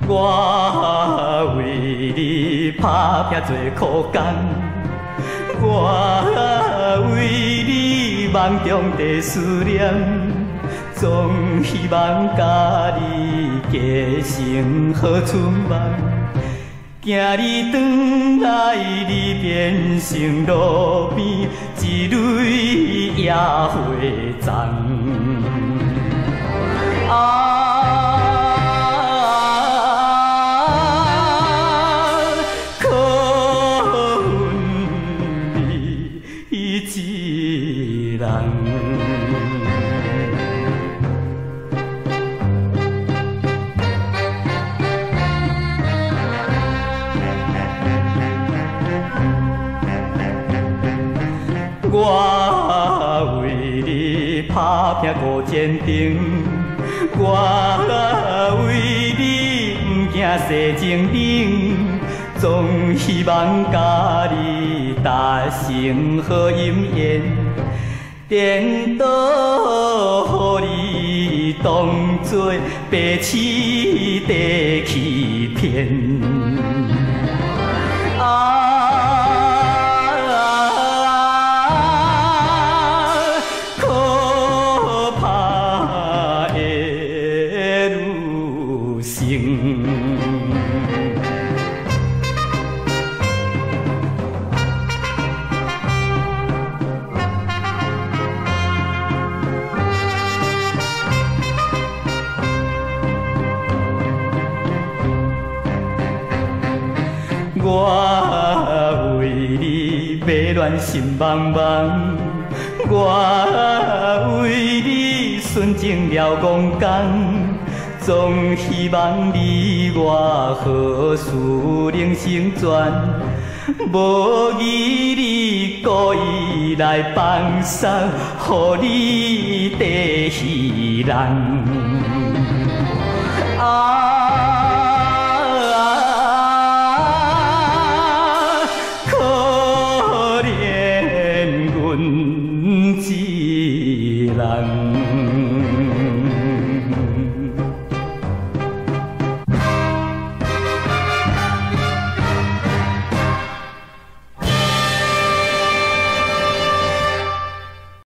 我为你打拼做苦工，我为你梦中地思念，总希望甲你结成好春梦。今日转来，你变成路边一蕊野花丛。我为你打拼过坚定，我为你不惊世情冷，总希望甲你达成好姻缘，颠倒予你当作白痴地欺骗。我为你迷恋心茫茫，我为你纯情了戆讲，总希望你我好事能成全，无义你故意来放送，予你地稀人。